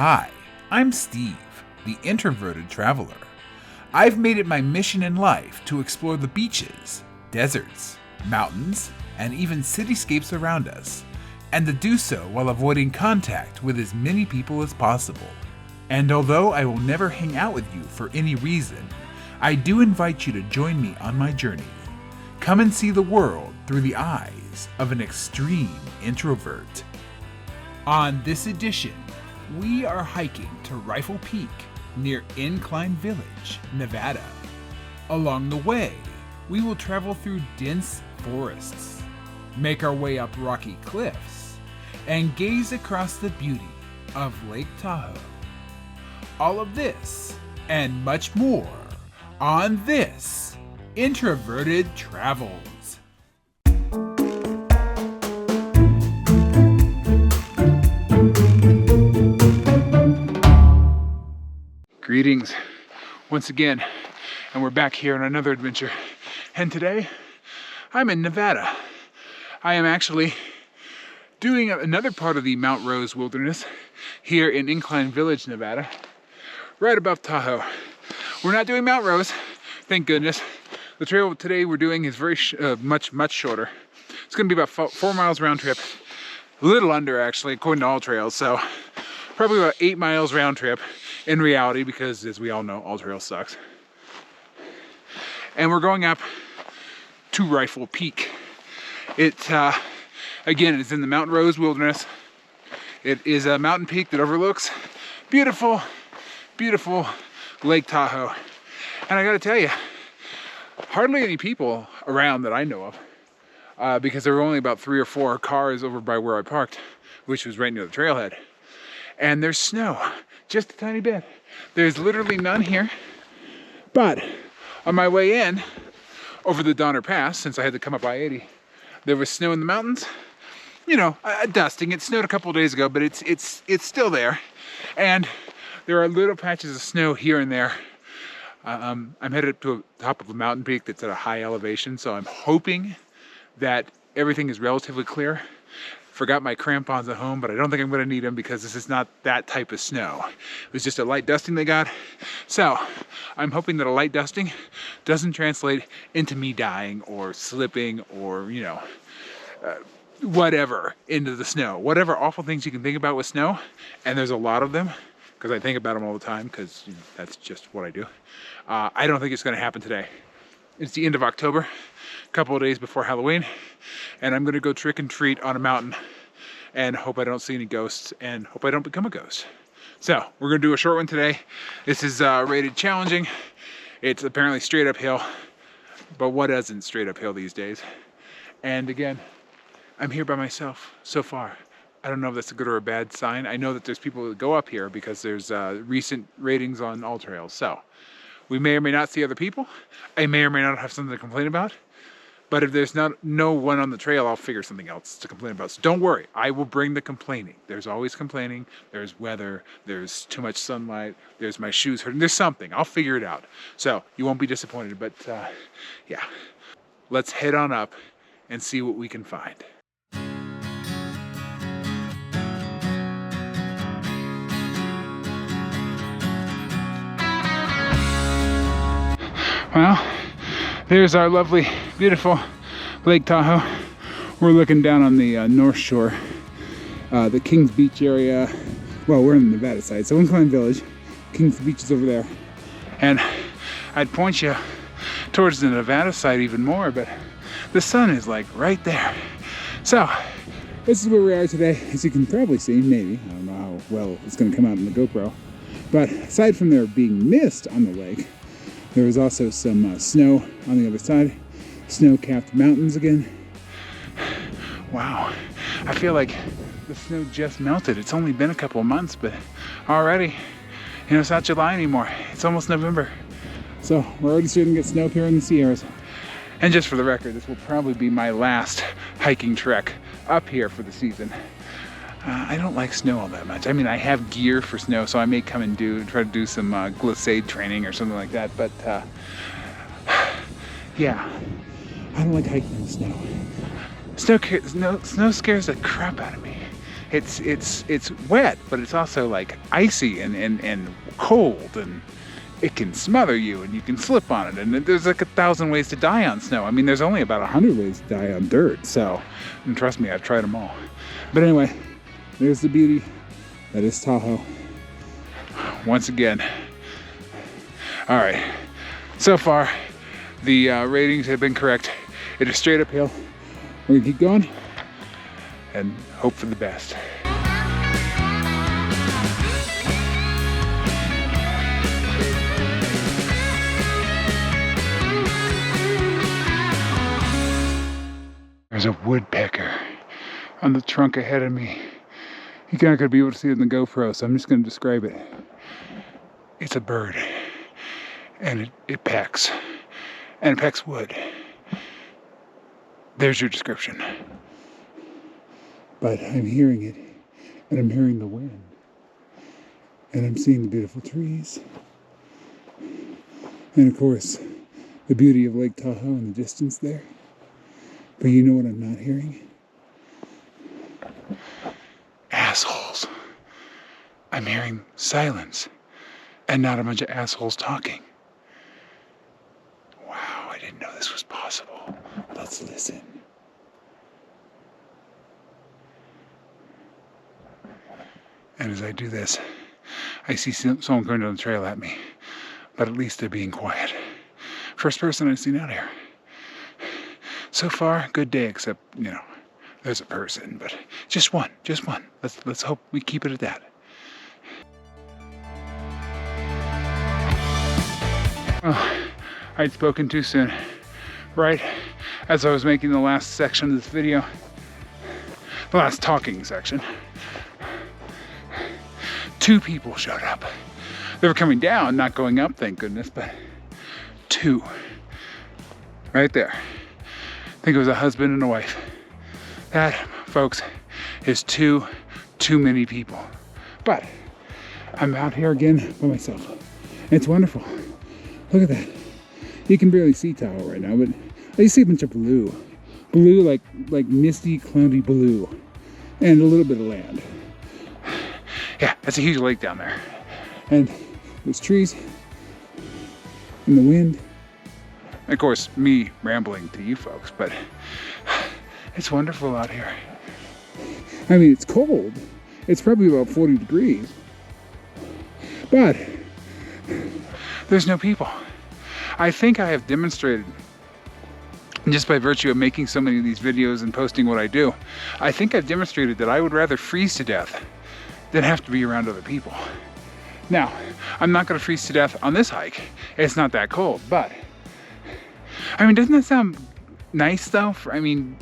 Hi, I'm Steve, the Introverted Traveler. I've made it my mission in life to explore the beaches, deserts, mountains, and even cityscapes around us, and to do so while avoiding contact with as many people as possible. And although I will never hang out with you for any reason, I do invite you to join me on my journey. Come and see the world through the eyes of an extreme introvert. On this edition, we are hiking to Rifle Peak near Incline Village, Nevada. Along the way, we will travel through dense forests, make our way up rocky cliffs, and gaze across the beauty of Lake Tahoe. All of this and much more on this Introverted Travels. Greetings once again, and we're back here on another adventure. And today, I'm in Nevada. I am actually doing another part of the Mount Rose Wilderness here in Incline Village, Nevada, right above Tahoe. We're not doing Mount Rose, thank goodness. The trail today we're doing is very much shorter. It's going to be about 4 miles round trip, a little under actually, according to all trails. So probably about 8 miles round trip in reality, because as we all know, all trail sucks. And we're going up to Rifle Peak. It again, it's in the Mount Rose Wilderness. It is a mountain peak that overlooks beautiful Lake Tahoe. And I gotta tell you, hardly any people around that I know of, because there were only about 3 or 4 cars over by where I parked, which was right near the trailhead. And there's snow, just a tiny bit. There's literally none here. But on my way in, over the Donner Pass, since I had to come up I-80, there was snow in the mountains. You know, dusting. It snowed a couple of days ago, but it's still there. And there are little patches of snow here and there. I'm headed up to the top of a mountain peak that's at a high elevation, so I'm hoping that everything is relatively clear. Forgot my crampons at home, but I don't think I'm going to need them because this is not that type of snow. It was just a light dusting they got. So I'm hoping that a light dusting doesn't translate into me dying or slipping or, you know, whatever into the snow. Whatever awful things you can think about with snow, and there's a lot of them because I think about them all the time because, you know, that's just what I do. I don't think it's going to happen today. It's the end of October, a couple of days before Halloween, and I'm going to go trick and treat on a mountain and hope I don't see any ghosts and hope I don't become a ghost. So we're going to do a short one today. This is rated challenging. It's apparently straight uphill, but what isn't straight uphill these days? And again, I'm here by myself so far. I don't know if that's a good or a bad sign. I know that there's people that go up here because there's recent ratings on all trails. So we may or may not see other people. I may or may not have something to complain about. But if there's no one on the trail, I'll figure something else to complain about. So don't worry, I will bring the complaining. There's always complaining. There's weather. There's too much sunlight. There's my shoes hurting. There's something. I'll figure it out. So you won't be disappointed. But yeah, let's head on up and see what we can find. Well, there's our lovely, beautiful Lake Tahoe. We're looking down on the north shore, the Kings Beach area. Well, we're in the Nevada side, so Incline Village. Kings Beach is over there. And I'd point you towards the Nevada side even more, but the sun is like right there. So, this is where we are today. As you can probably see, maybe. I don't know how well it's going to come out in the GoPro. But aside from there being mist on the lake, there was also some snow on the other side, snow-capped mountains again. Wow, I feel like the snow just melted. It's only been a couple of months, but already, you know, it's not July anymore. It's almost November. So we're already starting to get snow here in the Sierras. And just for the record, this will probably be my last hiking trek up here for the season. I don't like snow all that much. I mean, I have gear for snow, so I may come and try to do some glissade training or something like that. But yeah, I don't like hiking in the snow. Snow scares the crap out of me. it's wet, but it's also like icy and cold, and it can smother you, and you can slip on it, and there's like 1,000 ways to die on snow. I mean, there's only about 100 ways to die on dirt, so, and trust me, I've tried them all. But anyway, there's the beauty that is Tahoe. Once again. All right, so far, the ratings have been correct. It is straight uphill. We're gonna keep going and hope for the best. There's a woodpecker on the trunk ahead of me. You're not gonna be able to see it in the GoPro, so I'm just gonna describe it. It's a bird, and it pecks, and it pecks wood. There's your description. But I'm hearing it, and I'm hearing the wind, and I'm seeing the beautiful trees, and of course, the beauty of Lake Tahoe in the distance there. But you know what I'm not hearing? Assholes. I'm hearing silence, and not a bunch of assholes talking. Wow, I didn't know this was possible. Let's listen. And as I do this, I see someone going down the trail at me, but at least they're being quiet. First person I've seen out here. So far, good day, except, you know, there's a person, but just one. Let's hope we keep it at that. Oh, I'd spoken too soon. Right as I was making the last section of this video, the last talking section, 2 people showed up. They were coming down, not going up, thank goodness, but 2. Right there. I think it was a husband and a wife. That, folks, is too many people. But I'm out here again by myself. And it's wonderful. Look at that. You can barely see Tahoe right now, but I see a bunch of blue. Blue, like misty, cloudy blue. And a little bit of land. Yeah, that's a huge lake down there. And there's trees and the wind. And of course, me rambling to you folks, but it's wonderful out here. I mean, it's cold. It's probably about 40 degrees. But there's no people. I think I have demonstrated, just by virtue of making so many of these videos and posting what I do, I think I've demonstrated that I would rather freeze to death than have to be around other people. Now, I'm not gonna freeze to death on this hike. It's not that cold, but I mean, doesn't that sound nice though? I mean,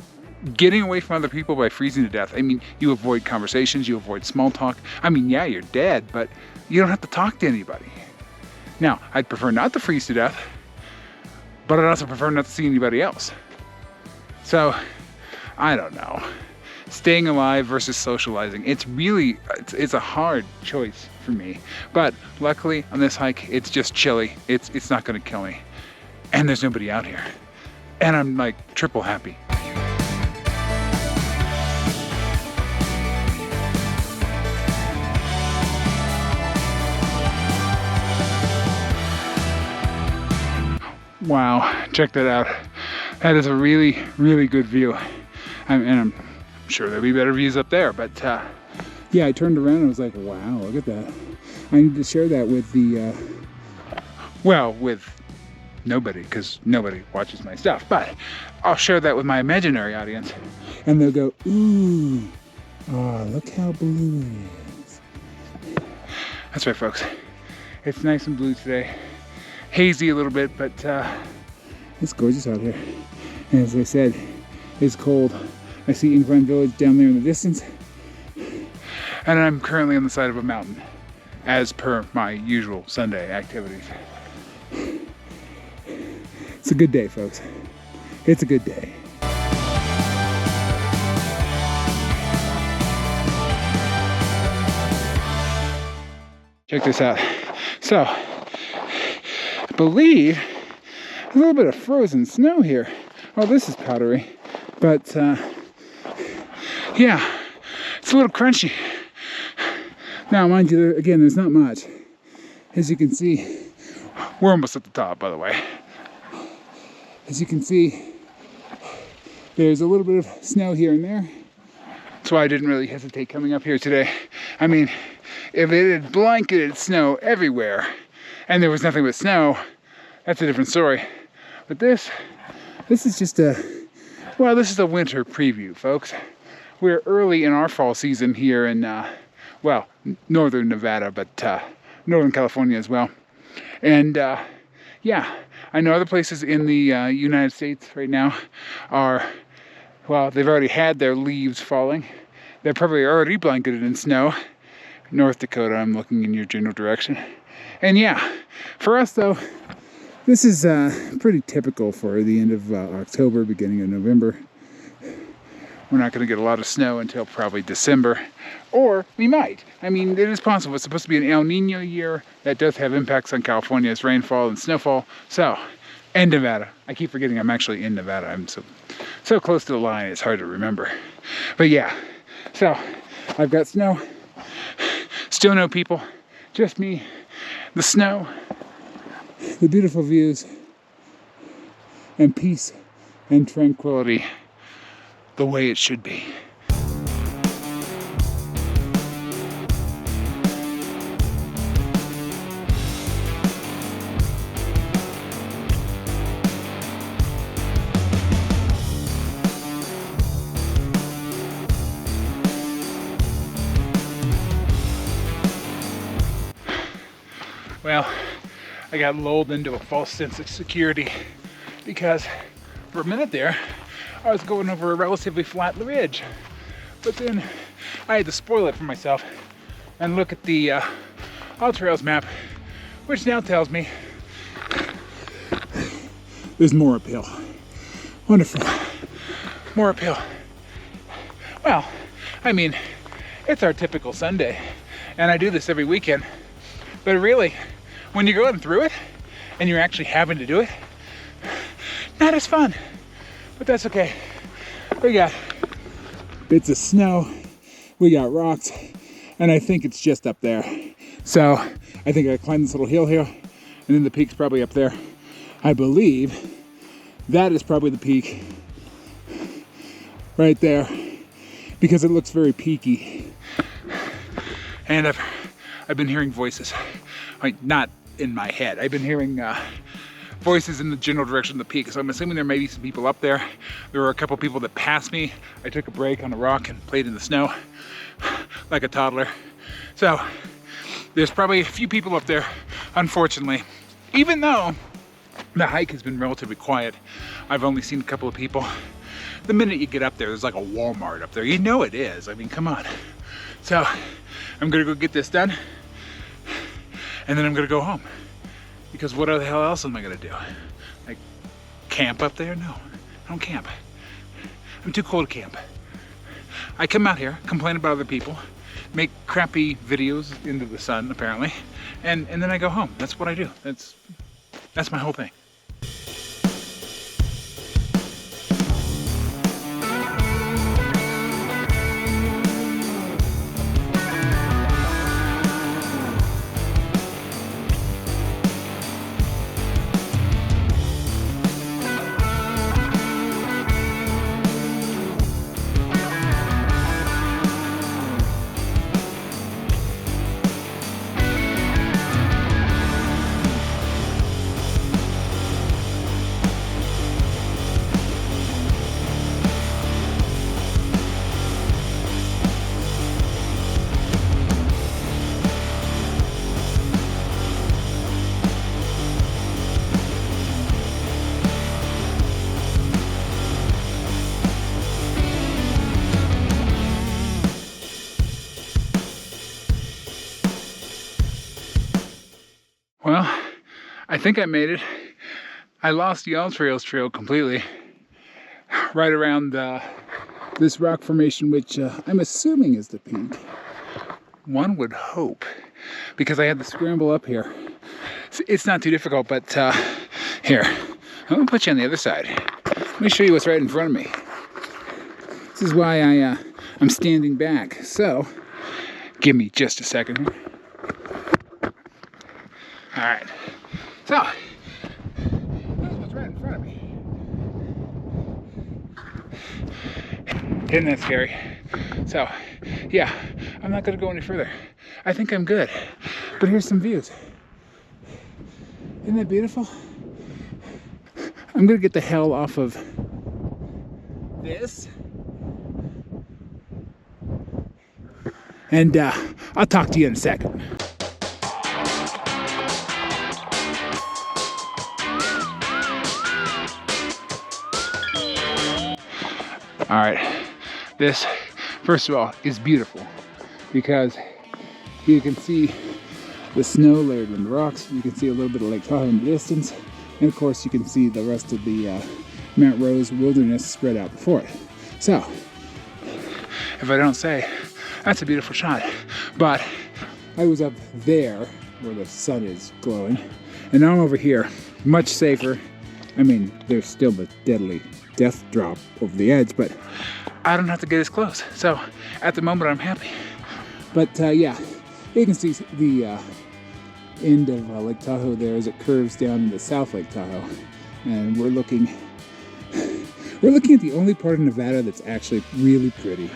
getting away from other people by freezing to death. I mean, you avoid conversations, you avoid small talk. I mean, yeah, you're dead, but you don't have to talk to anybody. Now, I'd prefer not to freeze to death, but I'd also prefer not to see anybody else. So, I don't know. Staying alive versus socializing. It's a hard choice for me. But luckily on this hike, it's just chilly. It's not gonna kill me. And there's nobody out here. And I'm like triple happy. Wow, check that out. That is a really, really good view. And I'm sure there'll be better views up there, but yeah, I turned around and I was like, wow, look at that. I need to share that with the, well, with nobody, because nobody watches my stuff, but I'll share that with my imaginary audience. And they'll go, ooh, oh, look how blue it is. That's right, folks. It's nice and blue today. Hazy a little bit, but it's gorgeous out here. And as I said, it's cold. I see Incline Village down there in the distance. And I'm currently on the side of a mountain, as per my usual Sunday activities. It's a good day, folks. It's a good day. Check this out. So, I believe a little bit of frozen snow here. Oh, this is powdery. But, yeah, It's a little crunchy. Now, mind you, again, there's not much. As you can see, we're almost at the top, by the way. As you can see, there's a little bit of snow here and there. That's why I didn't really hesitate coming up here today. I mean, if it had blanketed snow everywhere and there was nothing but snow, that's a different story. But this is just this is a winter preview, folks. We're early in our fall season here in, northern Nevada, but northern California as well. And yeah, I know other places in the United States right now are, they've already had their leaves falling. They're probably already blanketed in snow. North Dakota, I'm looking in your general direction. And yeah, for us though, this is pretty typical for the end of October, beginning of November. We're not going to get a lot of snow until probably December, or we might. I mean, it is possible. It's supposed to be an El Nino year that does have impacts on California's rainfall and snowfall. So, and Nevada. I keep forgetting I'm actually in Nevada. I'm so close to the line, it's hard to remember. But yeah, so I've got snow. Still no people, just me, the snow, the beautiful views, and peace and tranquility, the way it should be. Well, I got lulled into a false sense of security because for a minute there, I was going over a relatively flat ridge. But then I had to spoil it for myself and look at the All Trails map, which now tells me there's more uphill. Wonderful. More uphill. Well, I mean, it's our typical Sunday, and I do this every weekend. But really, when you're going through it and you're actually having to do it, not as fun. But that's okay. We got bits of snow, we got rocks, and I think it's just up there. So I think I climbed this little hill here, and then the peak's probably up there. I believe that is probably the peak right there, because it looks very peaky. And I've been hearing voices, not in my head. I've been hearing voices in the general direction of the peak, so I'm assuming there may be some people up there. There were a couple people that passed me. I took a break on a rock and played in the snow like a toddler. So there's probably a few people up there, unfortunately. Even though the hike has been relatively quiet, I've only seen a couple of people. The minute you get up there, there's like a Walmart up there. You know it is. I mean, come on. So I'm gonna go get this done, and then I'm gonna go home. Because what the hell else am I gonna do? Like, camp up there? No, I don't camp. I'm too cold to camp. I come out here, complain about other people, make crappy videos into the sun, apparently, and then I go home. That's what I do. That's my whole thing. Well, I think I made it. I lost the All Trails trail completely. Right around this rock formation, which I'm assuming is the peak. One would hope, because I had to scramble up here. It's not too difficult, but here, I'm gonna put you on the other side. Let me show you what's right in front of me. This is why I'm standing back, so give me just a second here. All right, so that's what's right in front of me. Isn't that scary? So, yeah, I'm not gonna go any further. I think I'm good, but here's some views. Isn't that beautiful? I'm gonna get the hell off of this. And I'll talk to you in a second. All right, this, first of all, is beautiful because you can see the snow layered on the rocks. You can see a little bit of Lake Tahoe in the distance. And of course, you can see the rest of the Mount Rose wilderness spread out before it. So, if I don't say, that's a beautiful shot. But I was up there where the sun is glowing, and now I'm over here, much safer. I mean, there's still the deadly death drop over the edge, but I don't have to get as close. So at the moment, I'm happy. But yeah, you can see the end of Lake Tahoe there as it curves down into South Lake Tahoe, and we're looking at the only part of Nevada that's actually really pretty.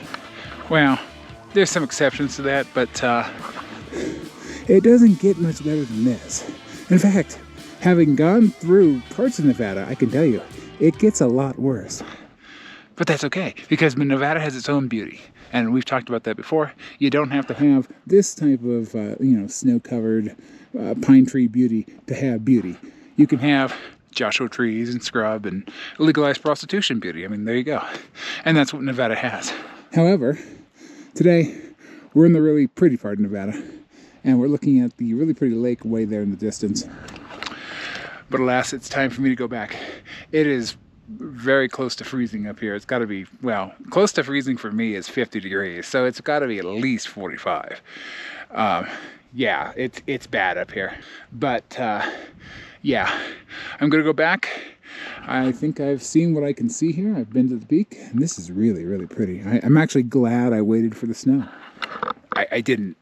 Well, there's some exceptions to that, but it doesn't get much better than this. In fact, having gone through parts of Nevada, I can tell you, it gets a lot worse. But that's okay, because Nevada has its own beauty. And we've talked about that before. You don't have to have this type of, snow-covered pine tree beauty to have beauty. You can have Joshua trees and scrub and legalized prostitution beauty. I mean, there you go. And that's what Nevada has. However, today, we're in the really pretty part of Nevada, and we're looking at the really pretty lake way there in the distance. But alas, it's time for me to go back. It is very close to freezing up here. It's got to be, well, close to freezing for me is 50 degrees, so it's got to be at least 45. Yeah, it's bad up here. But yeah, I'm gonna go back. I think I've seen what I can see here. I've been to the peak, and this is really, really pretty. I'm actually glad I waited for the snow. I didn't,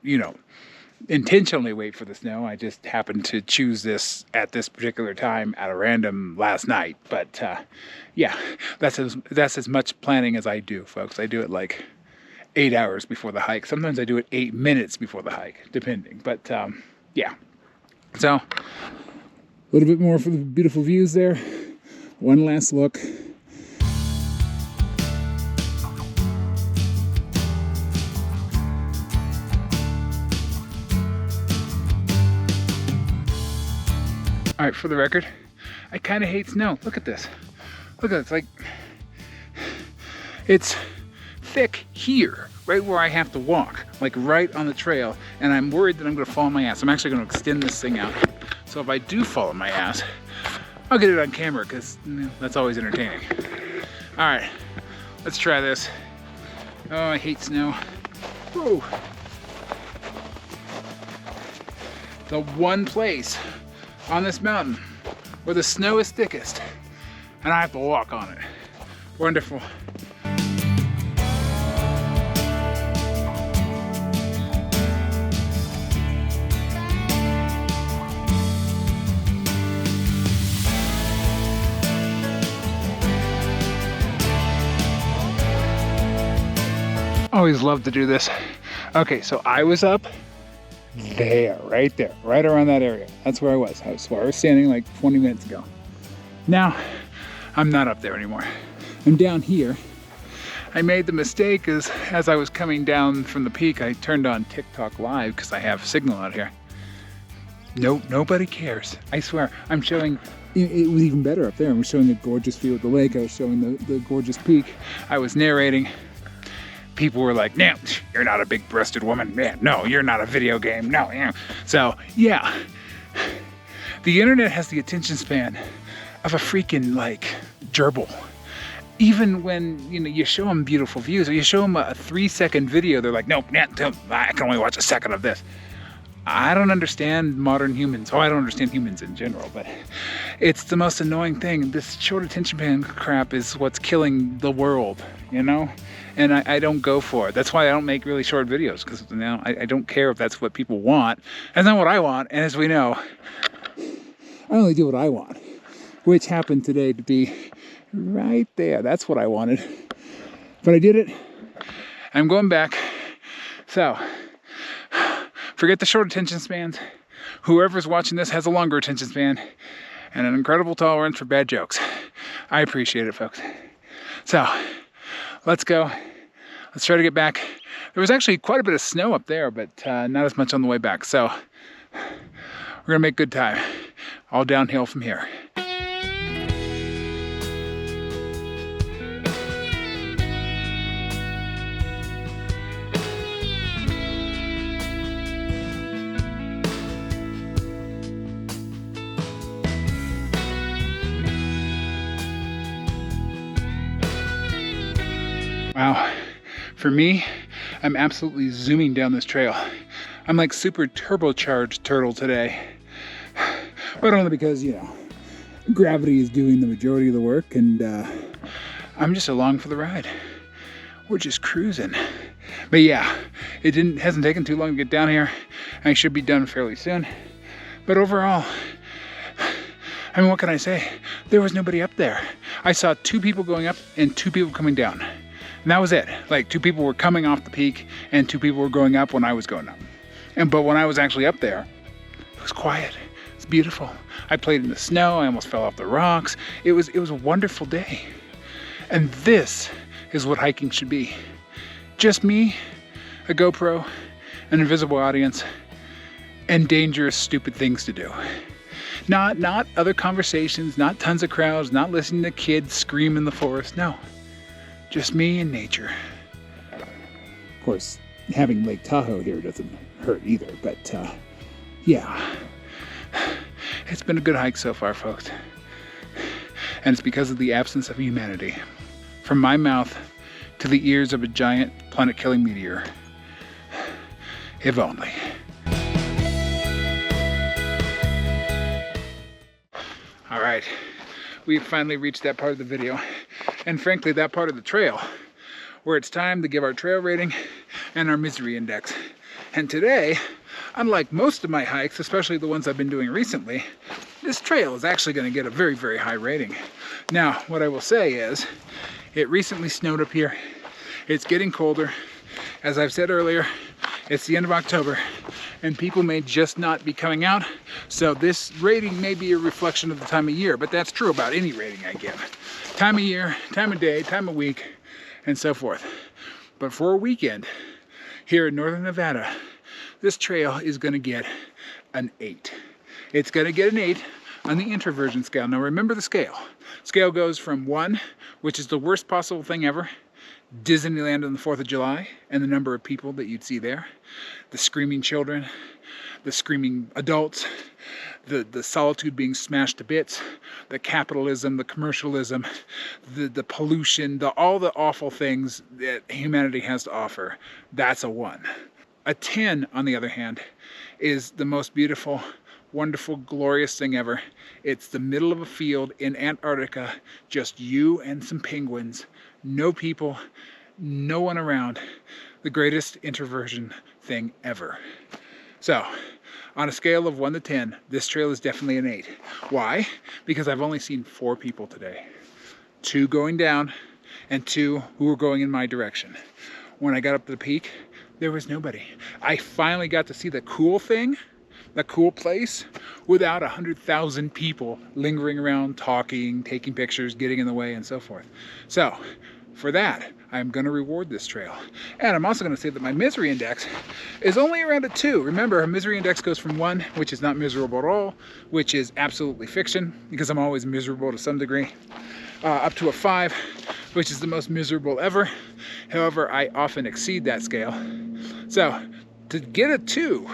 intentionally wait for the snow. I just happened to choose this at this particular time at a random last night. But yeah, that's as much planning as I do, folks. I do it like 8 hours before the hike. Sometimes I do it 8 minutes before the hike, depending. But yeah, so a little bit more for the beautiful views there. One last look. All right, for the record, I kind of hate snow. Look at this. Look at it. It's thick here, right where I have to walk, like right on the trail, and I'm worried that I'm gonna fall on my ass. I'm actually gonna extend this thing out. So if I do fall on my ass, I'll get it on camera, because that's always entertaining. All right, let's try this. Oh, I hate snow. Whoa. The one place on this mountain where the snow is thickest, and I have to walk on it. Wonderful. Always love to do this. Okay, so I was up there, right around that area. That's where I was. That's where I was standing like 20 minutes ago. Now, I'm not up there anymore. I'm down here. I made the mistake as I was coming down from the peak, I turned on TikTok Live because I have signal out here. Nobody cares. I swear. I'm showing, it was even better up there. I was showing a gorgeous view of the lake. I was showing the gorgeous peak. I was narrating. People were like, no, you're not a big-breasted woman. Yeah, no, you're not a video game. No, yeah. So, yeah. The internet has the attention span of a freaking, gerbil. Even when, you show them beautiful views, or you show them a 3-second video, they're like, nope, I can only watch a second of this. I don't understand modern humans. Oh, I don't understand humans in general, but it's the most annoying thing. This short attention span crap is what's killing the world, you know? And I don't go for it. That's why I don't make really short videos, because now I don't care if that's what people want. That's not what I want. And as we know, I only do what I want, which happened today to be right there. That's what I wanted. But I did it. I'm going back. So, forget the short attention spans. Whoever's watching this has a longer attention span and an incredible tolerance for bad jokes. I appreciate it, folks. So, let's go. Let's try to get back. There was actually quite a bit of snow up there, but not as much on the way back. So, we're gonna make good time. All downhill from here. Wow, for me, I'm absolutely zooming down this trail. I'm like super turbocharged turtle today. But only because, you know, gravity is doing the majority of the work and I'm just along for the ride. We're just cruising. But yeah, it hasn't taken too long to get down here. I should be done fairly soon. But overall, I mean, what can I say? There was nobody up there. I saw 2 people going up and 2 people coming down. And that was it. Like 2 people were coming off the peak and 2 people were going up when I was going up. But when I was actually up there, it was quiet. It's beautiful. I played in the snow. I almost fell off the rocks. It was a wonderful day. And this is what hiking should be. Just me, a GoPro, an invisible audience, and dangerous, stupid things to do. Not other conversations, not tons of crowds, not listening to kids scream in the forest. No. Just me and nature. Of course, having Lake Tahoe here doesn't hurt either, but yeah. It's been a good hike so far, folks. And it's because of the absence of humanity. From my mouth to the ears of a giant planet-killing meteor. If only. All right, we've finally reached that part of the video. And frankly, that part of the trail where it's time to give our trail rating and our misery index. And today, unlike most of my hikes, especially the ones I've been doing recently, this trail is actually going to get a very, very high rating. Now, what I will say is, it recently snowed up here. It's getting colder. As I've said earlier, it's the end of October, and people may just not be coming out. So this rating may be a reflection of the time of year, but that's true about any rating I give. Time of year, time of day, time of week, and so forth. But for a weekend here in northern Nevada, this trail is going to get an 8. It's going to get an 8 on the introversion scale. Now remember the scale. Scale goes from 1, which is the worst possible thing ever, Disneyland on the 4th of July and the number of people that you'd see there, the screaming children, the screaming adults, the solitude being smashed to bits, the capitalism, the commercialism, the pollution, all the awful things that humanity has to offer. That's a 1. A 10, on the other hand, is the most beautiful, wonderful, glorious thing ever. It's the middle of a field in Antarctica, just you and some penguins, no people, no one around. The greatest introversion thing ever. So, on a scale of 1 to 10, this trail is definitely an 8. Why? Because I've only seen 4 people today. 2 going down and 2 who were going in my direction. When I got up to the peak, there was nobody. I finally got to see the cool thing, the cool place, without 100,000 people lingering around, talking, taking pictures, getting in the way, and so forth. So, for that, I'm going to reward this trail. And I'm also going to say that my misery index is only around a 2. Remember, a misery index goes from 1, which is not miserable at all, which is absolutely fiction, because I'm always miserable to some degree, up to a 5, which is the most miserable ever. However, I often exceed that scale. So, to get a 2,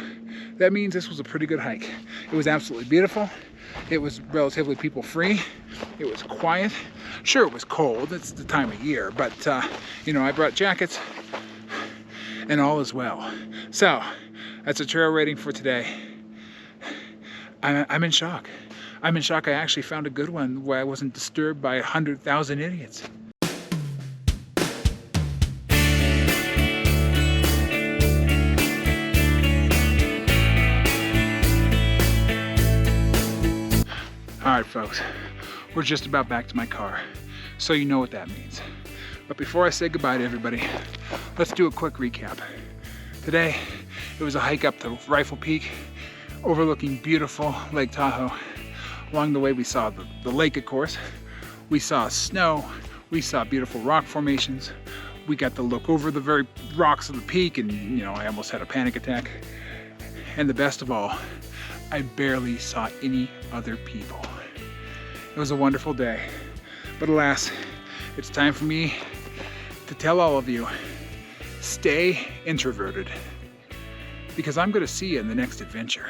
that means this was a pretty good hike. It was absolutely beautiful. It was relatively people-free. It was quiet. Sure, it was cold. It's the time of year, but you know, I brought jackets. and all is well. So that's a trail rating for today. I'm in shock. I'm in shock I actually found a good one where I wasn't disturbed by 100,000 idiots. All right, folks, we're just about back to my car, so you know what that means. But before I say goodbye to everybody, let's do a quick recap. Today, it was a hike up to Rifle Peak, overlooking beautiful Lake Tahoe. Along the way, we saw the lake, of course. We saw snow. We saw beautiful rock formations. We got to look over the very rocks of the peak, and you know, I almost had a panic attack. And the best of all, I barely saw any other people. It was a wonderful day, but alas, it's time for me to tell all of you, stay introverted, because I'm going to see you in the next adventure.